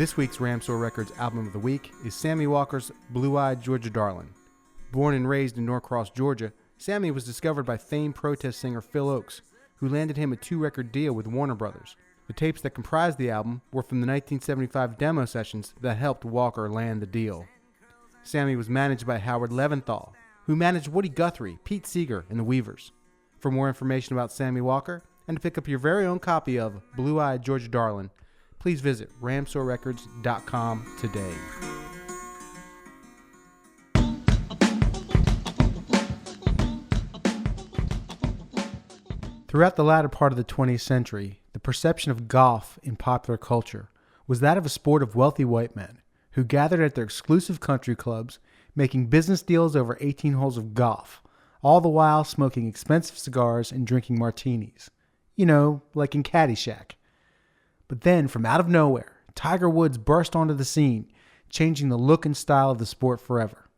This week's Ramsour Records album of the week is Sammy Walker's Blue-Eyed Georgia Darlin'. Born and raised in Norcross, Georgia, Sammy was discovered by famed protest singer Phil Ochs, who landed him a 2-record deal with Warner Brothers. The tapes that comprised the album were from the 1975 demo sessions that helped Walker land the deal. Sammy was managed by Howard Leventhal, who managed Woody Guthrie, Pete Seeger, and the Weavers. For more information about Sammy Walker, and to pick up your very own copy of Blue-Eyed Georgia Darlin', please visit ramsourrecords.com today. Throughout the latter part of the 20th century, the perception of golf in popular culture was that of a sport of wealthy white men who gathered at their exclusive country clubs, making business deals over 18 holes of golf, all the while smoking expensive cigars and drinking martinis. You know, like in CaddyShack. But then, from out of nowhere, Tiger Woods burst onto the scene, changing the look and style of the sport forever.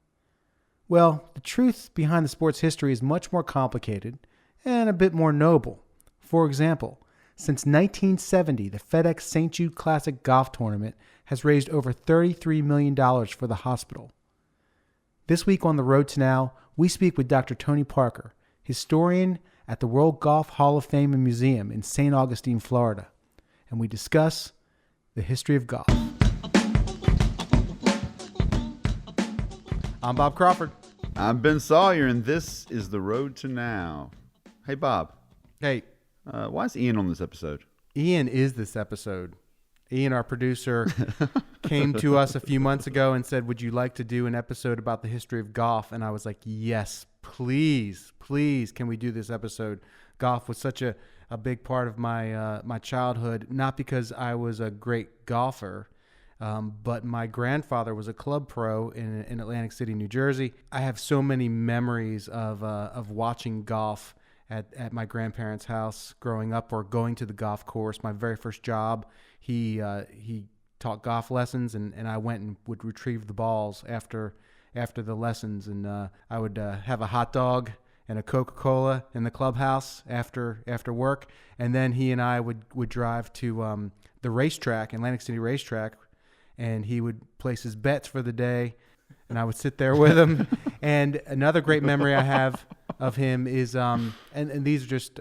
Well, the truth behind the sport's history is much more complicated and a bit more noble. For example, since 1970, the FedEx St. Jude Classic Golf Tournament has raised over $33 million for the hospital. This week on The Road to Now, we speak with Dr. Tony Parker, historian at the World Golf Hall of Fame and Museum in St. Augustine, Florida, and we discuss the history of golf. I'm Bob Crawford. I'm Ben Sawyer, and this is The Road to Now. Hey, Bob. Hey. Why is Ian on this episode? Ian is this episode. Ian, our producer, came to us a few months ago and said, would you like to do an episode about the history of golf? And I was like, yes, please, can we do this episode? Golf was such a big part of my childhood, not because I was a great golfer, but my grandfather was a club pro in Atlantic City, New Jersey. I have so many memories of watching golf at my grandparents' house growing up, or going to the golf course. My very first job, he taught golf lessons, and I went and would retrieve the balls after the lessons, and I would have a hot dog and a Coca-Cola in the clubhouse after work, and then he and I would drive to the racetrack, Atlantic City racetrack, and he would place his bets for the day, and I would sit there with him. And another great memory I have of him is, and these are just,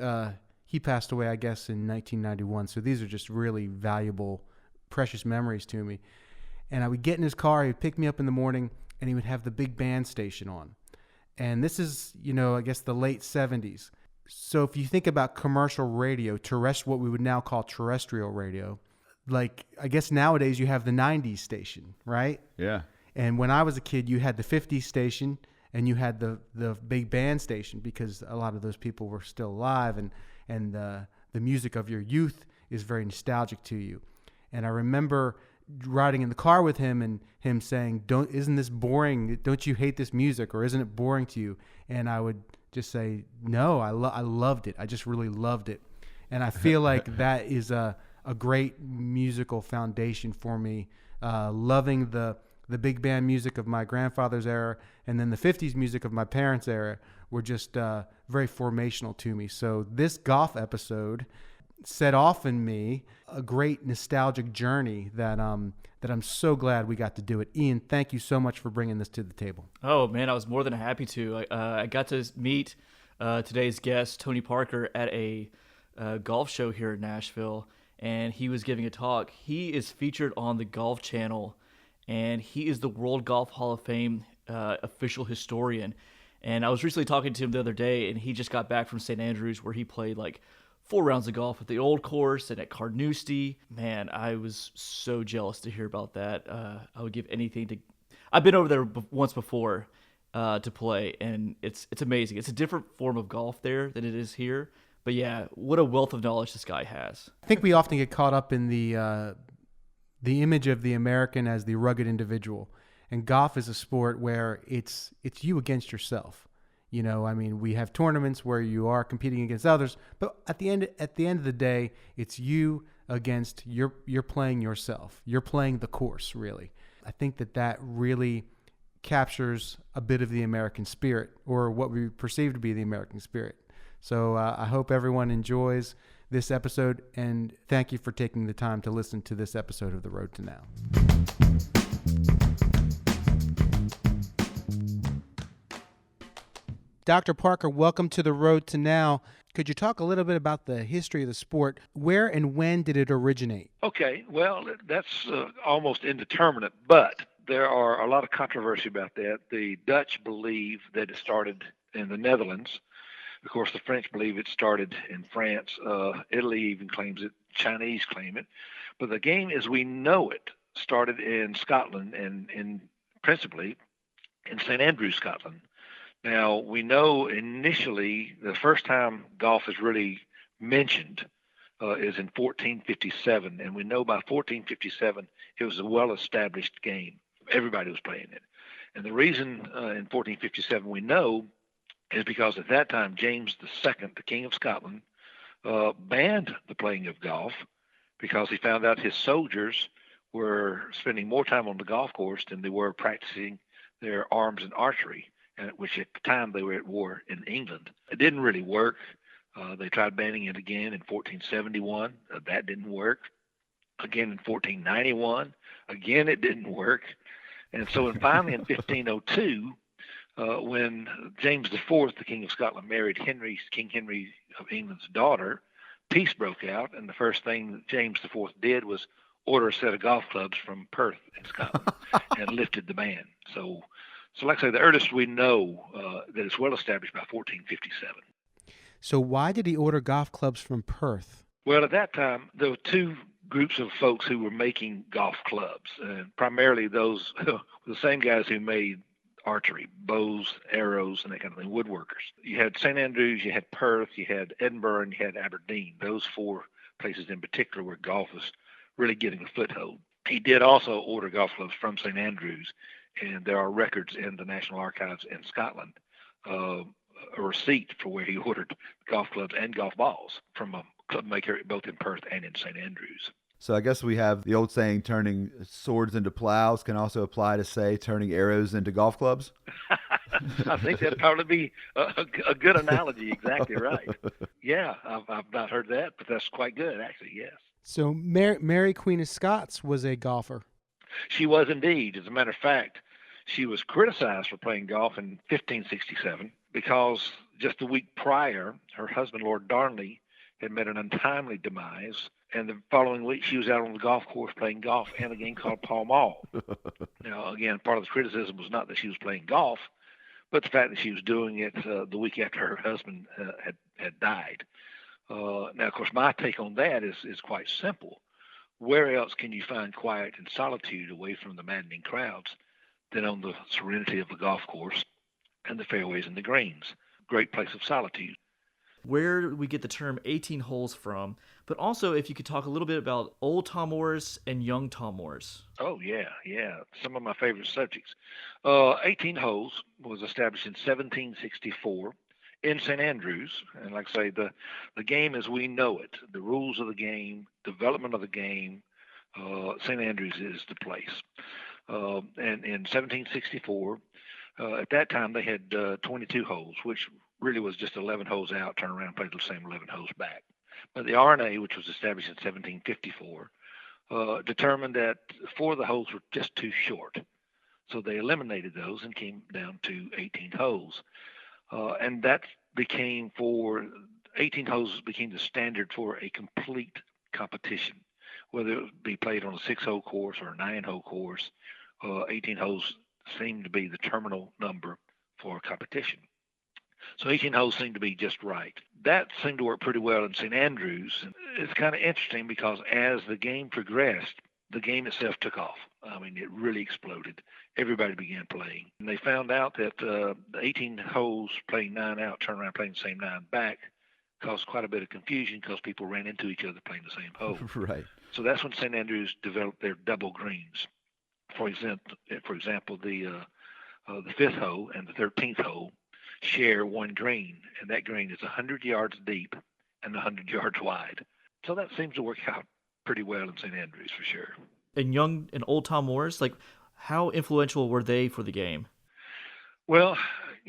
he passed away, I guess, in 1991, so these are just really valuable, precious memories to me. And I would get in his car, he would pick me up in the morning, and he would have the big band station on. And this is, I guess the late 70s. So if you think about commercial radio, what we would now call terrestrial radio, like, I guess nowadays you have the 90s station, right? Yeah. And when I was a kid, you had the 50s station and you had the big band station, because a lot of those people were still alive, and the music of your youth is very nostalgic to you. And I remember riding in the car with him and him saying, isn't this boring? Don't you hate this music, or isn't it boring to you? And I would just say, no, I loved it. I just really loved it. And I feel like that is a great musical foundation for me, loving the big band music of my grandfather's era, and then the 50s music of my parents' era were just very formational to me. So this golf episode set off in me a great nostalgic journey that I'm so glad we got to do it. Ian, thank you so much for bringing this to the table. Oh, man, I was more than happy to. I got to meet today's guest, Tony Parker, at a golf show here in Nashville, and he was giving a talk. He is featured on the Golf Channel, and he is the World Golf Hall of Fame official historian. And I was recently talking to him the other day, and he just got back from St. Andrews, where he played like 4 rounds of golf at the old course and at Carnoustie. Man, I was so jealous to hear about that. I would give anything to... I've been over there once before to play, and it's amazing. It's a different form of golf there than it is here. But yeah, what a wealth of knowledge this guy has. I think we often get caught up in the image of the American as the rugged individual. And golf is a sport where it's you against yourself. We have tournaments where you are competing against others, but at the end of the day, it's you against you're playing yourself. You're playing the course, really. I think that really captures a bit of the American spirit, or what we perceive to be the American spirit. So I hope everyone enjoys this episode, and thank you for taking the time to listen to this episode of The Road to Now. Dr. Parker, welcome to The Road to Now. Could you talk a little bit about the history of the sport? Where and when did it originate? Okay, well, that's almost indeterminate, but there are a lot of controversy about that. The Dutch believe that it started in the Netherlands. Of course, the French believe it started in France. Italy even claims it. Chinese claim it. But the game as we know it started in Scotland and principally in St. Andrews, Scotland. Now, we know initially the first time golf is really mentioned is in 1457, and we know by 1457 it was a well-established game. Everybody was playing it. And the reason in 1457 we know is because at that time James II, the King of Scotland, banned the playing of golf because he found out his soldiers were spending more time on the golf course than they were practicing their arms and archery, which at the time they were at war in England. It didn't really work. They tried banning it again in 1471. That didn't work. Again in 1491. Again, it didn't work. And so finally in 1502, when James IV, the King of Scotland, married King Henry of England's daughter, peace broke out, and the first thing that James IV did was order a set of golf clubs from Perth in Scotland and lifted the ban. So like I say, the earliest we know that it's well established by 1457. So why did he order golf clubs from Perth? Well, at that time, there were two groups of folks who were making golf clubs, and primarily those the same guys who made archery, bows, arrows, and that kind of thing, woodworkers. You had St. Andrews, you had Perth, you had Edinburgh, and you had Aberdeen. Those four places in particular where golf was really getting a foothold. He did also order golf clubs from St. Andrews, and there are records in the National Archives in Scotland, a receipt for where he ordered golf clubs and golf balls from a club maker both in Perth and in St. Andrews. So I guess we have the old saying, turning swords into plows can also apply to, say, turning arrows into golf clubs? I think that'd probably be a good analogy. Exactly right. Yeah, I've not heard that, but that's quite good, actually, yes. So Mary Queen of Scots was a golfer. She was indeed. As a matter of fact, she was criticized for playing golf in 1567 because just a week prior, her husband, Lord Darnley, had met an untimely demise. And the following week, she was out on the golf course playing golf in a game called Pall Mall. Now, again, part of the criticism was not that she was playing golf, but the fact that she was doing it the week after her husband had died. Now, of course, my take on that is quite simple. Where else can you find quiet and solitude away from the maddening crowds than on the serenity of the golf course and the fairways and the greens? Great place of solitude. Where we get the term 18 holes from, but also if you could talk a little bit about old Tom Moores and young Tom Moores. Oh, yeah. Some of my favorite subjects. 18 holes was established in 1764 in St. Andrews. And like I say, the game as we know it, the rules of the game, development of the game, St. Andrews is the place. And in 1764, at that time, they had 22 holes, which really was just 11 holes out, turn around, play the same 11 holes back. But the R&A, which was established in 1754, determined that 4 of the holes were just too short. So they eliminated those and came down to 18 holes. And that became 18 holes became the standard for a complete competition, whether it be played on a 6-hole course or a 9-hole course. 18 holes seemed to be the terminal number for competition. So 18 holes seemed to be just right. That seemed to work pretty well in St. Andrews. And it's kind of interesting because as the game progressed, the game itself took off. I mean, it really exploded. Everybody began playing. And they found out that the 18 holes playing 9 out, turn around playing the same 9 back, caused quite a bit of confusion because people ran into each other playing the same hole. Right. So that's when St. Andrews developed their double greens. For example, the 5th hole and the 13th hole share one green, and that green is 100 yards deep and 100 yards wide. So that seems to work out pretty well in St. Andrews for sure. And young and old Tom Moores, like how influential were they for the game? Well,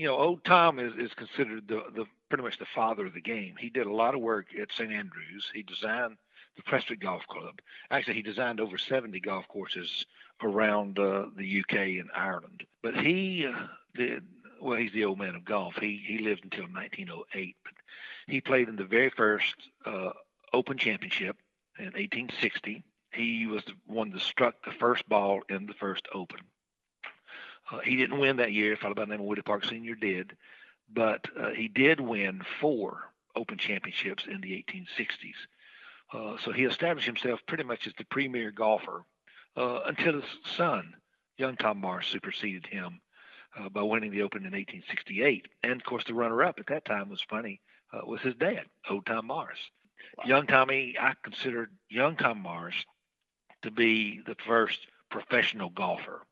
Old Tom is considered the pretty much the father of the game. He did a lot of work at St. Andrews. He designed the Prestwick Golf Club. Actually, he designed over 70 golf courses around the UK and Ireland. But he did. Well, he's the old man of golf. He lived until 1908. But he played in the very first Open Championship in 1860. He was the one that struck the first ball in the first Open. He didn't win that year. A fellow by the name of Woody Park Sr. did. But he did win 4 Open Championships in the 1860s. So he established himself pretty much as the premier golfer until his son, young Tom Morris, superseded him by winning the Open in 1868. And, of course, the runner-up at that time was was his dad, old Tom Morris. Wow. Young Tommy, I considered young Tom Morris to be the first professional golfer.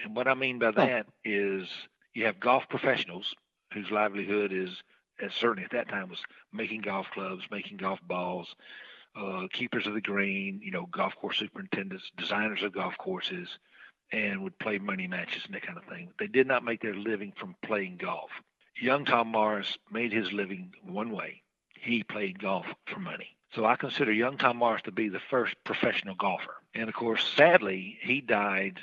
And what I mean by that is you have golf professionals whose livelihood is, certainly at that time, was making golf clubs, making golf balls, keepers of the green, golf course superintendents, designers of golf courses, and would play money matches and that kind of thing. They did not make their living from playing golf. Young Tom Morris made his living one way. He played golf for money. So I consider young Tom Morris to be the first professional golfer. And, of course, sadly, he died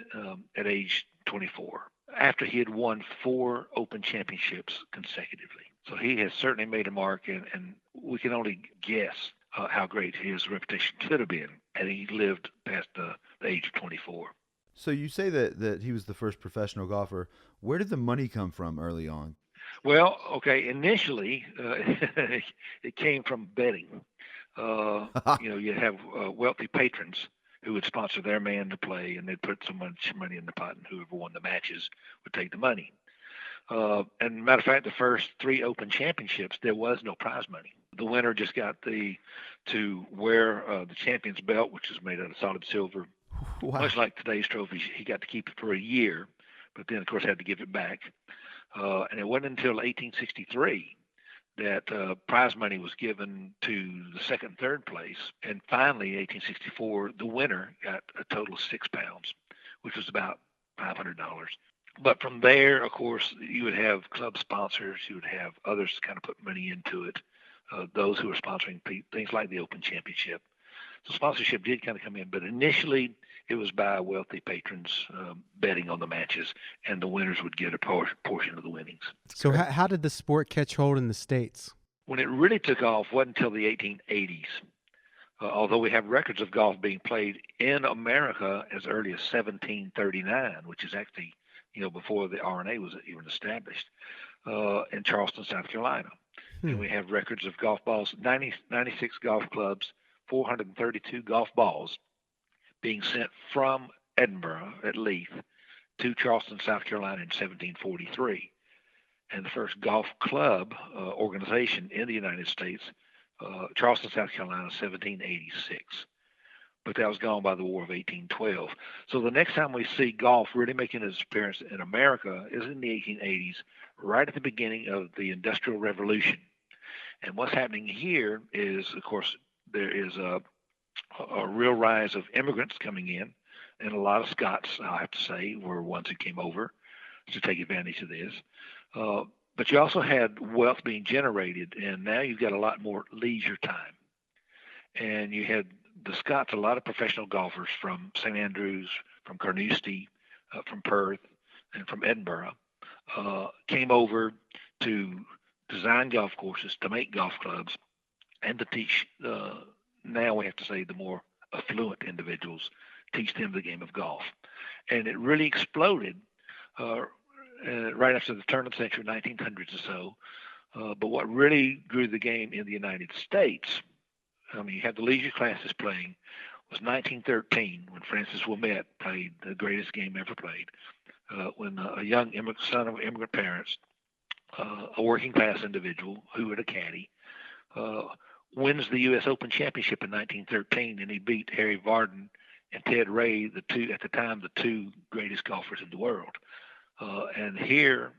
at age 24 after he had won 4 Open Championships consecutively. So he has certainly made a mark, and we can only guess how great his reputation could have been had he lived past the age of 24. So you say that he was the first professional golfer. Where did the money come from early on? Well, okay, initially it came from betting. You have wealthy patrons who would sponsor their man to play, and they'd put so much money in the pot, and whoever won the matches would take the money. And matter of fact, the first 3 Open Championships, there was no prize money. The winner just got to wear the champion's belt, which is made out of solid silver. Wow. Much like today's trophies, he got to keep it for a year, but then, of course, had to give it back. And it wasn't until 1863 that prize money was given to the second and third place. And finally, 1864, the winner got a total of £6, which was about $500. But from there, of course, you would have club sponsors. You would have others kind of put money into it, those who were sponsoring things like the Open Championship. So sponsorship did kind of come in. But initially, it was by wealthy patrons betting on the matches, and the winners would get a portion of the winnings. So how did the sport catch hold in the States? When it really took off wasn't until the 1880s. Although we have records of golf being played in America as early as 1739, which is actually, before the RNA was even established, in Charleston, South Carolina. And we have records of golf balls, 96 golf clubs, 432 golf balls being sent from Edinburgh at Leith to Charleston, South Carolina in 1743. And the first golf club organization in the United States, Charleston, South Carolina, 1786. But that was gone by the War of 1812. So the next time we see golf really making its appearance in America is in the 1880s, right at the beginning of the Industrial Revolution. And what's happening here is, of course, there is a real rise of immigrants coming in, and a lot of Scots, I have to say, were ones who came over to take advantage of this. But you also had wealth being generated, and now you've got a lot more leisure time. And you had the Scots, a lot of professional golfers from St. Andrews, from Carnoustie, from Perth, and from Edinburgh, came over to design golf courses, to make golf clubs, and to teach, now we have to say, the more affluent individuals, teach them the game of golf. And it really exploded right after the turn of the century, 1900s or so. But what really grew the game in the United States, you had the leisure classes playing, was 1913 when Francis Wilmette played the greatest game ever played. When a young son of immigrant parents, a working class individual who had a caddy, wins the U.S. Open Championship in 1913, and he beat Harry Vardon and Ted Ray, the two greatest golfers in the world. And here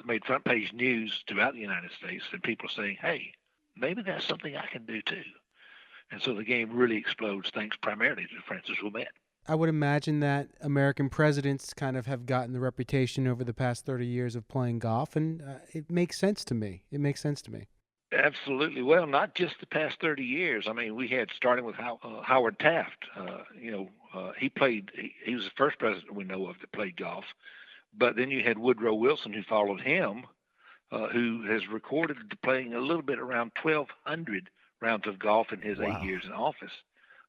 made front page news throughout the United States, and people saying, hey, maybe that's something I can do too. And so the game really explodes thanks primarily to Francis Wilmette. I would imagine that American presidents kind of have gotten the reputation over the past 30 years of playing golf, and it makes sense to me. It makes sense to me. Absolutely. Well, not just the past 30 years. I mean, we had starting with Howard Taft. He played. He was the first president we know of that played golf. But then you had Woodrow Wilson, who followed him, who has recorded playing a little bit around 1,200 rounds of golf in his 8 years in office.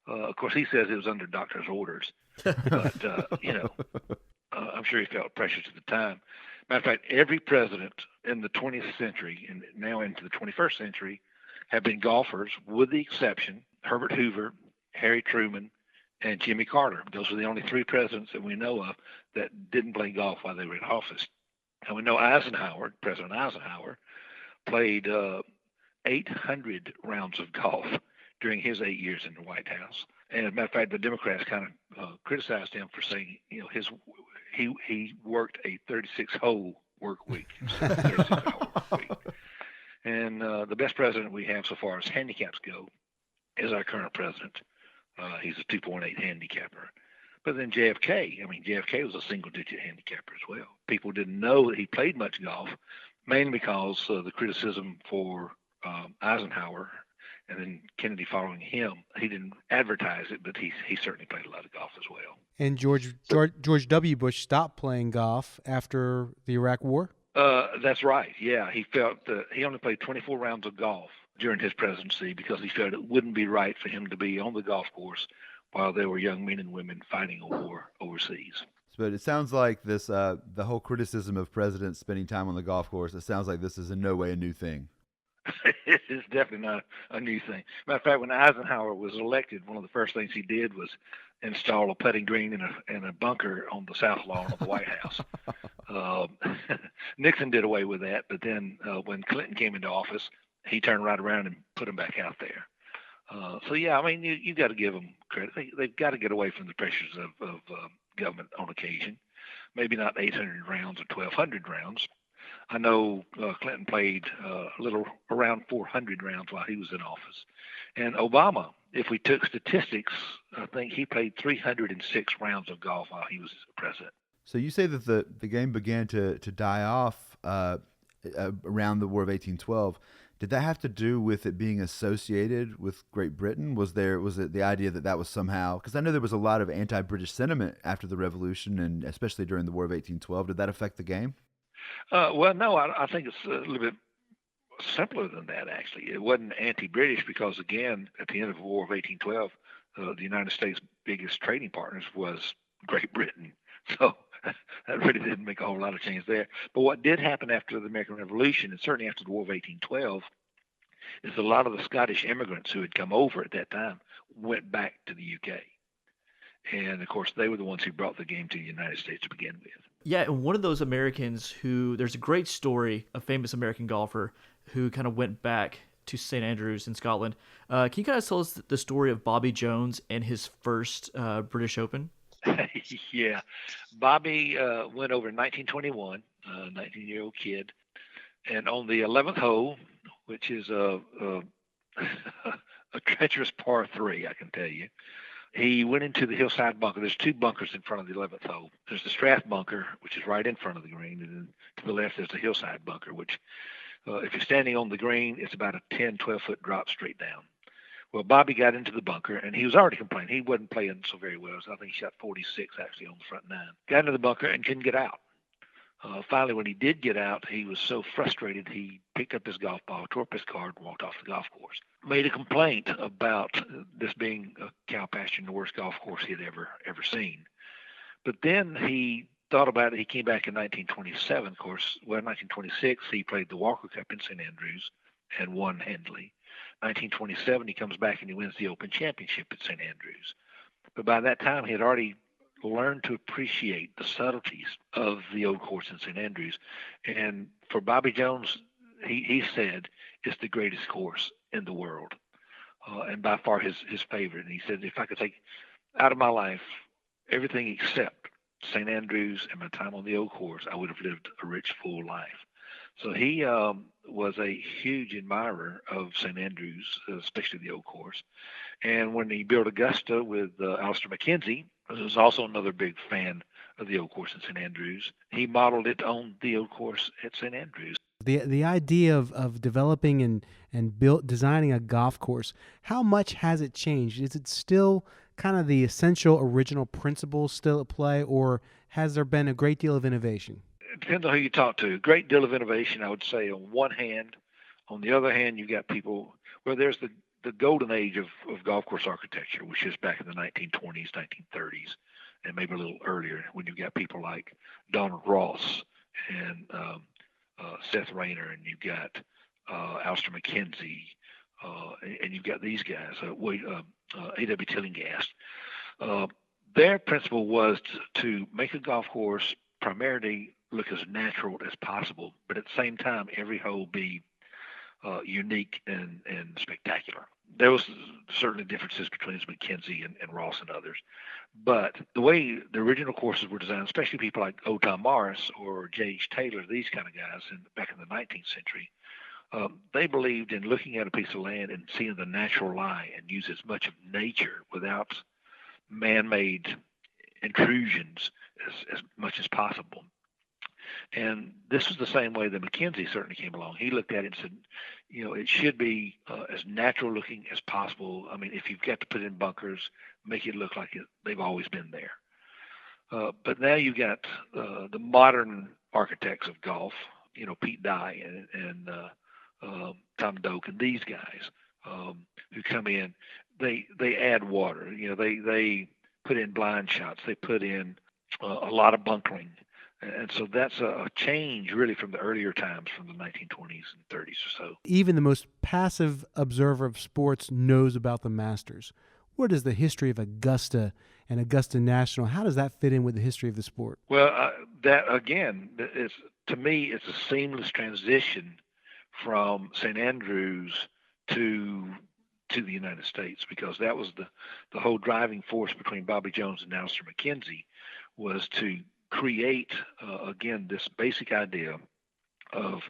Of course, he says it was under doctor's orders, but I'm sure he felt pressure to the time. Matter of fact, every president in the 20th century and now into the 21st century have been golfers, with the exception Herbert Hoover, Harry Truman, and Jimmy Carter. Those are the only three presidents that we know of that didn't play golf while they were in office. And we know President Eisenhower, played 800 rounds of golf during his 8 years in the White House. And as a matter of fact, the Democrats kind of criticized him for saying, he worked a 36-hole work week, 36-hour work week. And the best president we have so far as handicaps go is our current president. He's a 2.8 handicapper. But then JFK was a single-digit handicapper as well. People didn't know that he played much golf, mainly because of the criticism for Eisenhower, and then Kennedy following him. He didn't advertise it, but he certainly played a lot of golf as well. And George W. Bush stopped playing golf after the Iraq War? That's right. Yeah, he felt that he only played 24 rounds of golf during his presidency because he felt it wouldn't be right for him to be on the golf course while there were young men and women fighting a war overseas. But it sounds like this, the whole criticism of presidents spending time on the golf course, it sounds like this is in no way a new thing. It is definitely not a new thing. Matter of fact, when Eisenhower was elected, one of the first things he did was install a putting green in a bunker on the south lawn of the White House. Nixon did away with that, but then when Clinton came into office, he turned right around and put them back out there. So yeah, I mean, you got to give them credit. They've got to get away from the pressures of government on occasion. Maybe not 800 rounds or 1,200 rounds. I know Clinton played a little around 400 rounds while he was in office. And Obama, if we took statistics, I think he played 306 rounds of golf while he was president. So you say that the game began to die off around the War of 1812. Did that have to do with it being associated with Great Britain? Was it the idea that was somehow, because I know there was a lot of anti-British sentiment after the Revolution and especially during the War of 1812. Did that affect the game? Well, no, I think it's a little bit simpler than that, actually. It wasn't anti-British because, again, at the end of the War of 1812, the United States' biggest trading partners was Great Britain. So that really didn't make a whole lot of change there. But what did happen after the American Revolution, and certainly after the War of 1812, is a lot of the Scottish immigrants who had come over at that time went back to the UK. And, of course, they were the ones who brought the game to the United States to begin with. Yeah, and one of those Americans there's a great story, a famous American golfer who kind of went back to St. Andrews in Scotland. Can you guys tell us the story of Bobby Jones and his first British Open? Yeah. Bobby went over in 1921, a 19-year-old kid. And on the 11th hole, which is a treacherous par 3, I can tell you, he went into the hillside bunker. There's two bunkers in front of the 11th hole. There's the Strath bunker, which is right in front of the green, and then to the left there's the hillside bunker, which if you're standing on the green, it's about a 10, 12-foot drop straight down. Well, Bobby got into the bunker, and he was already complaining. He wasn't playing so very well. So I think he shot 46 actually on the front nine. Got into the bunker and couldn't get out. Finally, when he did get out, he was so frustrated he picked up his golf ball, tore up his card, and walked off the golf course. Made a complaint about this being a cow pasture and the worst golf course he had ever seen. But then he thought about it. He came back in 1927, of course. Well, in 1926, he played the Walker Cup in St. Andrews and won handily. 1927, he comes back and he wins the Open Championship at St. Andrews. But by that time, he had already learned to appreciate the subtleties of the old course in St. Andrews. And for Bobby Jones, he said it's the greatest course in the world, and by far his favorite. And he said, if I could take out of my life everything except St. Andrews and my time on the old course, I would have lived a rich, full life. So he was a huge admirer of St. Andrews, especially the old course. And when he built Augusta with Alistair McKenzie, was also another big fan of the old course in St. Andrews. He modeled it on the old course at St. Andrews. The idea of developing and designing a golf course, how much has it changed? Is it still kind of the essential original principles still at play, or has there been a great deal of innovation? It depends on who you talk to. A great deal of innovation, I would say, on one hand. On the other hand, you've got people where there's the golden age of golf course architecture, which is back in the 1920s, 1930s, and maybe a little earlier, when you've got people like Donald Ross and Seth Rayner, and you've got Alister McKenzie, and you've got these guys, A.W. Tillinghast. Their principle was to make a golf course primarily look as natural as possible, but at the same time, every hole be unique and spectacular. There was certainly differences between McKenzie and Ross and others, but the way the original courses were designed, especially people like O. Tom Morris or J.H. Taylor, these kind of guys back in the 19th century, they believed in looking at a piece of land and seeing the natural eye and use as much of nature without man-made intrusions as much as possible. And this was the same way that McKenzie certainly came along. He looked at it and said, it should be as natural looking as possible. I mean, if you've got to put in bunkers, make it look like they've always been there. But now you've got the modern architects of golf, Pete Dye and Tom Doak and these guys who come in. They add water. They put in blind shots. They put in a lot of bunkering. And so that's a change really from the earlier times, from the 1920s and 30s or so. Even the most passive observer of sports knows about the Masters. What is the history of Augusta and Augusta National? How does that fit in with the history of the sport? Well, that again, to me, it's a seamless transition from St. Andrews to the United States, because that was the whole driving force between Bobby Jones and Alister McKenzie, was to create, again, this basic idea of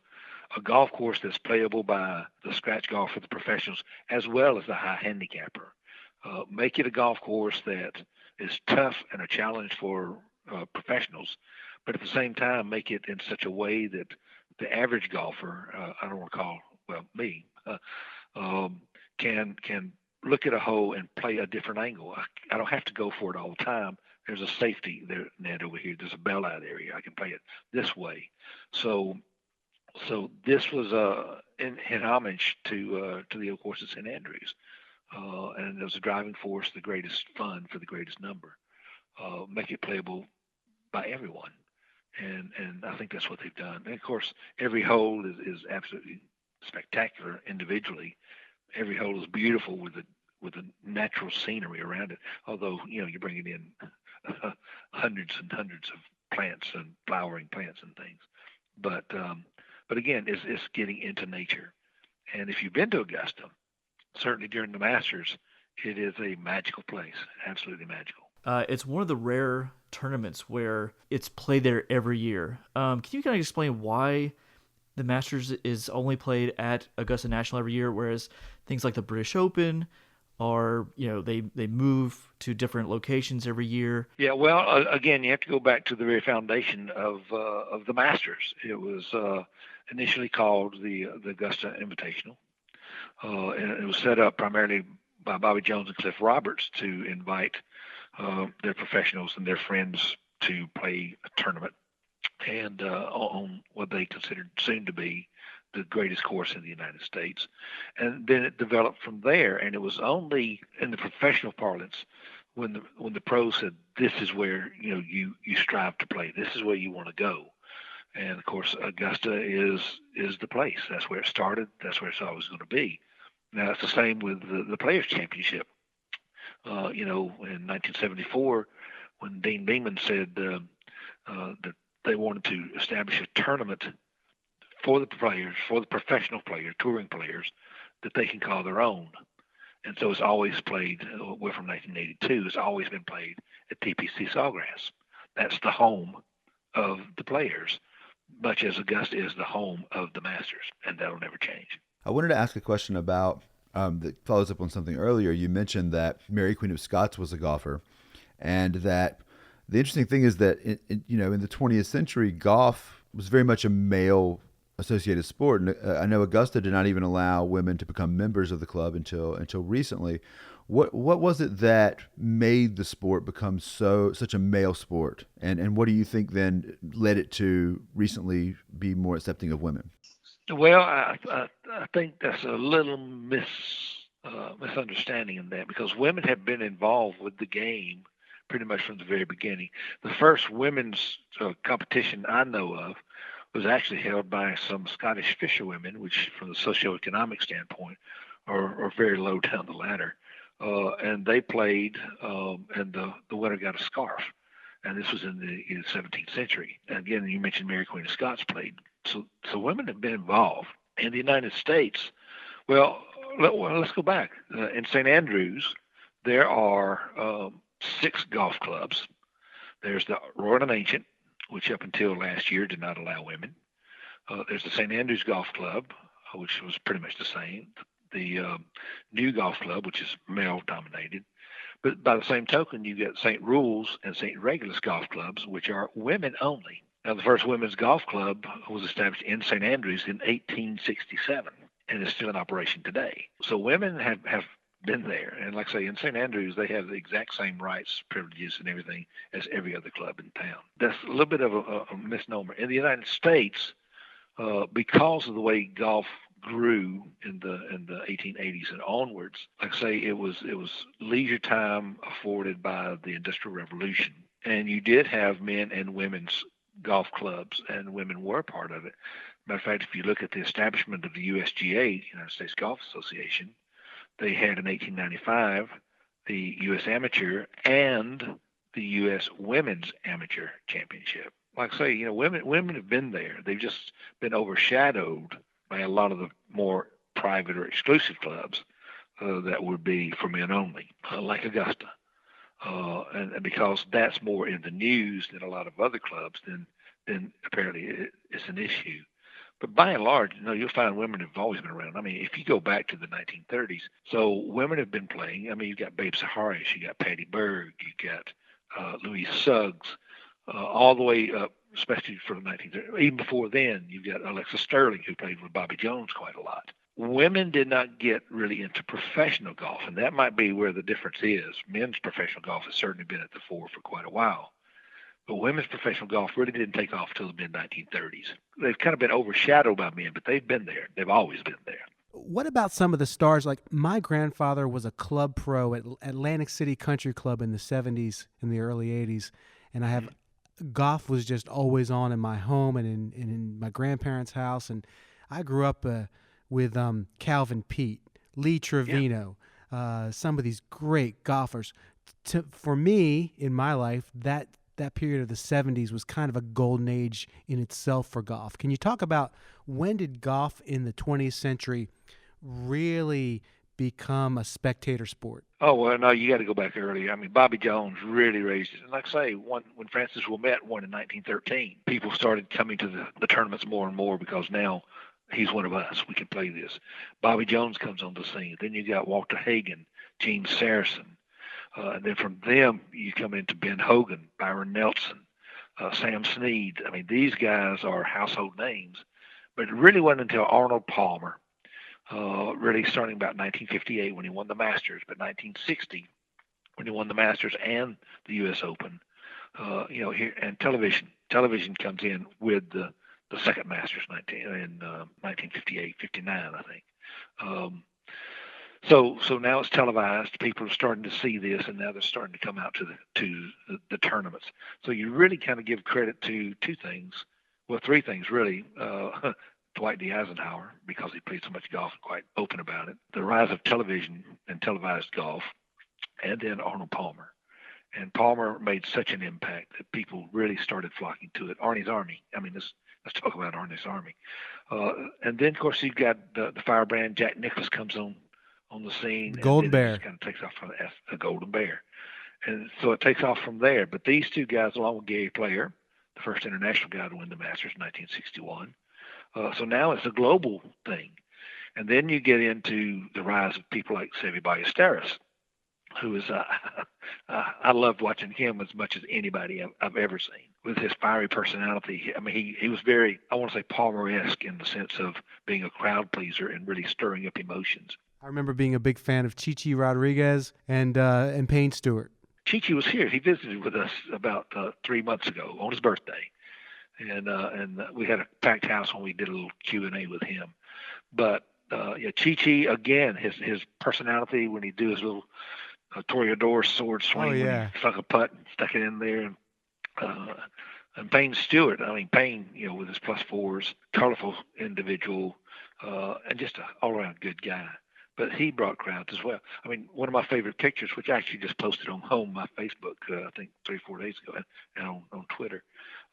a golf course that's playable by the scratch golfer, the professionals, as well as the high handicapper. Make it a golf course that is tough and a challenge for professionals, but at the same time, make it in such a way that the average golfer, I don't recall, well, me, can look at a hole and play a different angle. I don't have to go for it all the time. There's a safety net over here. There's a bailout area. I can play it this way. So this was in homage to the old course at St. Andrews, and it was a driving force, the greatest fun for the greatest number. Make it playable by everyone, and I think that's what they've done. And of course, every hole is absolutely spectacular individually. Every hole is beautiful with the natural scenery around it. Although you're bringing in hundreds and hundreds of plants and flowering plants and things, but again, it's getting into nature. And if you've been to Augusta, certainly during the Masters, it is a magical place, absolutely magical. It's one of the rare tournaments where it's played there every year. Can you kind of explain why the Masters is only played at Augusta National every year, whereas things like the British Open are, they move to different locations every year? Yeah, well, again, you have to go back to the very foundation of the Masters. It was initially called the Augusta Invitational, and it was set up primarily by Bobby Jones and Cliff Roberts to invite their professionals and their friends to play a tournament, and on what they considered soon to be the greatest course in the United States. And then it developed from there, and it was only in the professional parlance when the pros said, this is where you strive to play, this is where you want to go. And of course, Augusta is the place. That's where it started. That's where it's always going to be. Now it's the same with the Players Championship. In 1974, when Dean Beeman said that they wanted to establish a tournament for the players, for the professional players, touring players, that they can call their own. And so it's always played, we're from 1982, it's always been played at TPC Sawgrass. That's the home of the players, much as Augusta is the home of the Masters, and that'll never change. I wanted to ask a question about that follows up on something earlier. You mentioned that Mary Queen of Scots was a golfer, and that the interesting thing is that in the 20th century, golf was very much a male associated sport, and I know Augusta did not even allow women to become members of the club until recently. What was it that made the sport become such a male sport, and what do you think then led it to recently be more accepting of women? Well, I think that's a little misunderstanding in that, because women have been involved with the game pretty much from the very beginning. The first women's competition I know of was actually held by some Scottish fisherwomen, which, from the socioeconomic standpoint, are very low down the ladder. And they played, and the winner got a scarf. And this was in the 17th century. And again, you mentioned Mary Queen of Scots played. So women have been involved. In the United States, well, let's go back. In St. Andrews, there are 6 golf clubs. There's the Royal and Ancient, which up until last year did not allow women. There's the St. Andrews Golf Club, which was pretty much the same. The New Golf Club, which is male dominated. But by the same token, you get St. Rules and St. Regulus Golf Clubs, which are women only. Now, the first women's golf club was established in St. Andrews in 1867 and is still in operation today. So women have been there. And like I say, in St. Andrews, they have the exact same rights, privileges, and everything as every other club in town. That's a little bit of a misnomer. In the United States, because of the way golf grew in the 1880s and onwards, like I say, it was leisure time afforded by the Industrial Revolution. And you did have men and women's golf clubs, and women were part of it. Matter of fact, if you look at the establishment of the USGA, United States Golf Association, they had in 1895 the U.S. Amateur and the U.S. Women's Amateur Championship. Like I say, women have been there. They've just been overshadowed by a lot of the more private or exclusive clubs that would be for men only, like Augusta. And because that's more in the news than a lot of other clubs, then apparently it's an issue. But by and large, you'll find women have always been around. I mean, if you go back to the 1930s, so women have been playing. I mean, you've got Babe Saharis, you got Patty Berg, you got Louise Suggs, all the way up, especially for the 1930s. Even before then, you've got Alexa Sterling, who played with Bobby Jones quite a lot. Women did not get really into professional golf, and that might be where the difference is. Men's professional golf has certainly been at the fore for quite a while. But women's professional golf really didn't take off until the mid-1930s. They've kind of been overshadowed by men, but they've been there. They've always been there. What about some of the stars? Like, my grandfather was a club pro at Atlantic City Country Club in the 70s and the early 80s, and I have golf was just always on in my home and in my grandparents' house. And I grew up with Calvin Peete, Lee Trevino, some of these great golfers. For me, in my life, that period of the 70s was kind of a golden age in itself for golf. Can you talk about when did golf in the 20th century really become a spectator sport? Oh, well, no, you got to go back earlier. I mean, Bobby Jones really raised it. And like I say, when Francis Wilmette won in 1913, people started coming to the tournaments more and more because now he's one of us. We can play this. Bobby Jones comes on the scene. Then you got Walter Hagen, Gene Saracen. And then from them, you come into Ben Hogan, Byron Nelson, Sam Snead. I mean, these guys are household names. But it really wasn't until Arnold Palmer, really starting about 1958 when he won the Masters, but 1960 when he won the Masters and the U.S. Open, here, and television comes in with the second Masters in 1958, 59, I think. So now it's televised. People are starting to see this, and now they're starting to come out to the tournaments. So you really kind of give credit to three things really. Dwight D. Eisenhower, because he played so much golf and quite open about it. The rise of television and televised golf, and then Arnold Palmer. And Palmer made such an impact that people really started flocking to it. Arnie's Army. I mean, let's talk about Arnie's Army. And then, of course, you've got the firebrand Jack Nicklaus comes on the scene. Golden Bear. It kind of takes off from a Golden Bear. And so it takes off from there. But these two guys, along with Gary Player, the first international guy to win the Masters in 1961. So now it's a global thing. And then you get into the rise of people like Seve Ballesteros. who is I loved watching him as much as anybody I've ever seen. With his fiery personality, I mean, he was very, I want to say, Palmer-esque in the sense of being a crowd pleaser and really stirring up emotions. I remember being a big fan of Chichi Rodriguez and Payne Stewart. Chichi was here. He visited with us about 3 months ago on his birthday, and we had a packed house when we did a little Q&A with him. But yeah, Chichi again, his personality when he do his little Toreador sword swing, when he stuck a putt and stuck it in there, and Payne Stewart. I mean, Payne, with his +4s, colorful individual, and just an all-around good guy. But he brought crowds as well. I mean, one of my favorite pictures, which I actually just posted on my Facebook, I think 3-4 days ago, and on Twitter.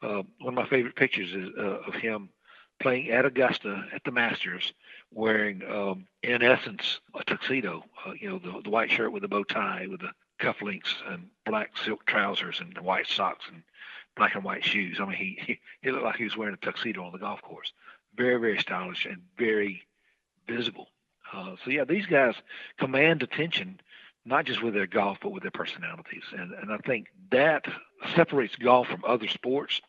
One of my favorite pictures is of him playing at Augusta at the Masters, wearing, in essence, a tuxedo. The white shirt with the bow tie, with the cufflinks, and black silk trousers, and the white socks, and black and white shoes. I mean, he looked like he was wearing a tuxedo on the golf course. Very, very stylish and very visible. So yeah, these guys command attention, not just with their golf, but with their personalities. And I think that separates golf from other sports,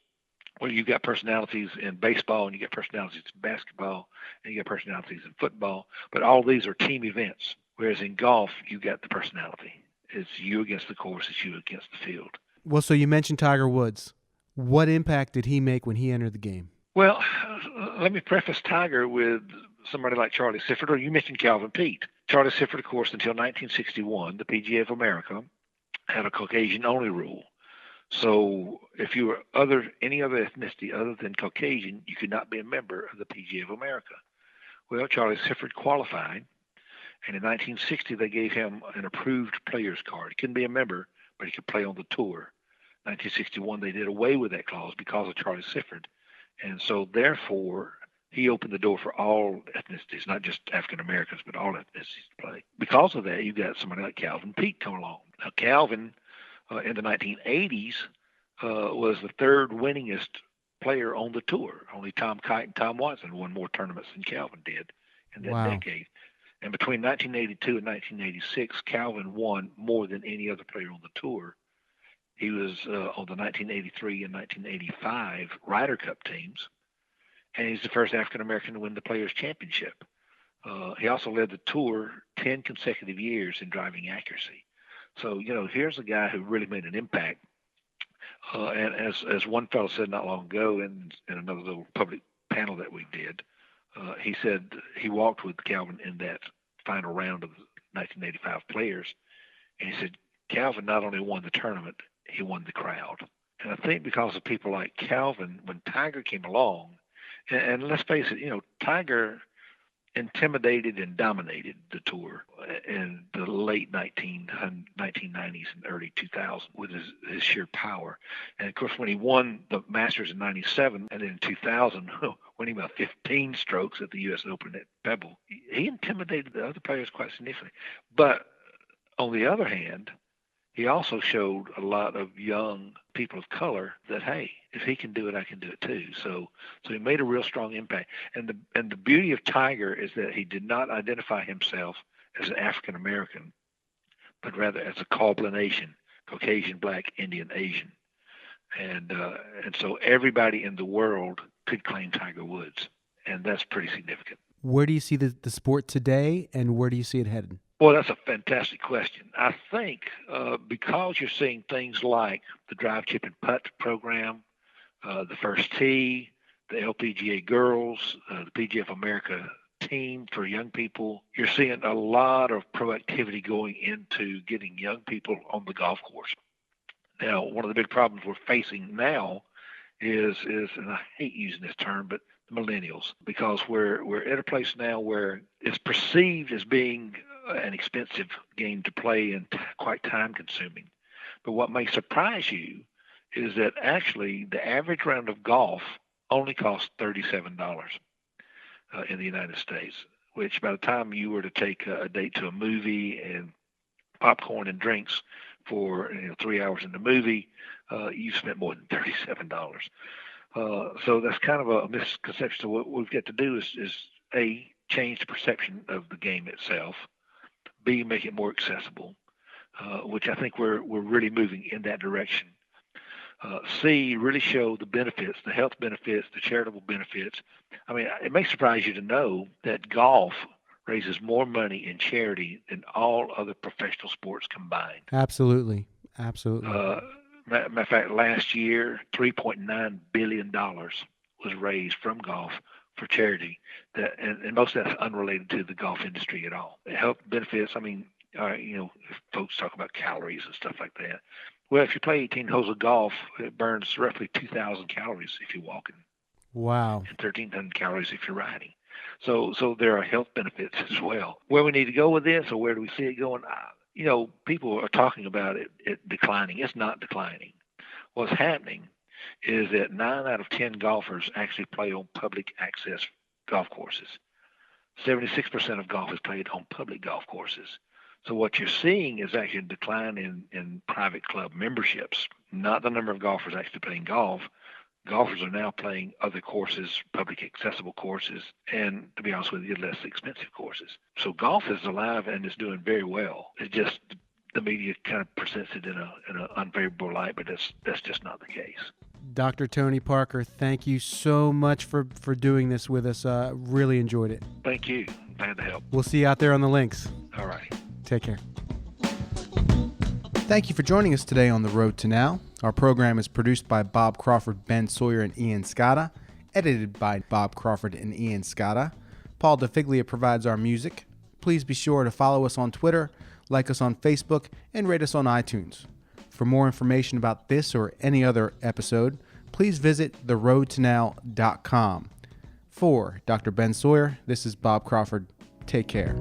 where you got personalities in baseball and you got personalities in basketball and you got personalities in football. But all these are team events. Whereas in golf, you got the personality. It's you against the course. It's you against the field. Well, so you mentioned Tiger Woods. What impact did he make when he entered the game? Well, let me preface Tiger with somebody like Charlie Sifford, or you mentioned Calvin Peete. Charlie Sifford, of course, until 1961, the PGA of America had a Caucasian-only rule. So if you were any other ethnicity other than Caucasian, you could not be a member of the PGA of America. Well, Charlie Sifford qualified, and in 1960 they gave him an approved player's card. He couldn't be a member, but he could play on the tour. 1961 they did away with that clause because of Charlie Sifford, and so therefore he opened the door for all ethnicities, not just African Americans, but all ethnicities to play. Because of that, you got somebody like Calvin Peete come along. Now, Calvin, in the 1980s, was the third winningest player on the tour. Only Tom Kite and Tom Watson won more tournaments than Calvin did in that decade. And between 1982 and 1986, Calvin won more than any other player on the tour. He was on the 1983 and 1985 Ryder Cup teams. And he's the first African-American to win the Players' Championship. He also led the tour 10 consecutive years in driving accuracy. So, here's a guy who really made an impact. And as one fellow said not long ago in another little public panel that we did, he said he walked with Calvin in that final round of the 1985 Players. And he said, Calvin not only won the tournament, he won the crowd. And I think because of people like Calvin, when Tiger came along, and let's face it, Tiger intimidated and dominated the tour in the late 1990s and early 2000s with his sheer power. And of course, when he won the Masters in 97 and then in 2000, winning about 15 strokes at the U.S. Open at Pebble, he intimidated the other players quite significantly. But on the other hand, he also showed a lot of young people of color that, hey, if he can do it, I can do it too. So he made a real strong impact. And the beauty of Tiger is that he did not identify himself as an African American, but rather as a combination: Caucasian, Black, Indian, Asian. And so everybody in the world could claim Tiger Woods, and that's pretty significant. Where do you see the sport today, and where do you see it headed? Well, that's a fantastic question. I think because you're seeing things like the drive, chip, and putt program, the First Tee, the LPGA Girls, the PGA of America team for young people, you're seeing a lot of proactivity going into getting young people on the golf course. Now, one of the big problems we're facing now is, and I hate using this term, but the millennials, because we're at a place now where it's perceived as being an expensive game to play and quite time consuming. But what may surprise you is that actually the average round of golf only costs $37 in the United States, which by the time you were to take a date to a movie and popcorn and drinks for 3 hours in the movie, you spent more than $37. So that's kind of a misconception. So what we've got to do is A, change the perception of the game itself, B, make it more accessible, which I think we're really moving in that direction. C, really show the benefits, the health benefits, the charitable benefits. I mean, it may surprise you to know that golf raises more money in charity than all other professional sports combined. Absolutely. Matter of fact, last year, $3.9 billion was raised from golf for charity, and most of that's unrelated to the golf industry at all. The health benefits, I mean, if folks talk about calories and stuff like that. Well, if you play 18 holes of golf, it burns roughly 2,000 calories if you're walking. Wow. And 1,300 calories if you're riding. So there are health benefits as well. Where we need to go with this, or where do we see it going? People are talking about it declining. It's not declining. What's happening is that 9 out of 10 golfers actually play on public access golf courses. 76% of golf is played on public golf courses. So what you're seeing is actually a decline in private club memberships, not the number of golfers actually playing golf. Golfers are now playing other courses, public accessible courses, and to be honest with you, less expensive courses. So golf is alive and is doing very well. It's just the media kind of presents it in an unfavorable light, but that's just not the case. Dr. Tony Parker, thank you so much for doing this with us. Really enjoyed it. Thank you. Glad to help. We'll see you out there on the links. All right. Take care. Thank you for joining us today on The Road to Now. Our program is produced by Bob Crawford, Ben Sawyer, and Ian Scotta, edited by Bob Crawford and Ian Scotta. Paul DeFiglia provides our music. Please be sure to follow us on Twitter, like us on Facebook, and rate us on iTunes. For more information about this or any other episode, please visit theroadtonow.com. For Dr. Ben Sawyer, this is Bob Crawford. Take care.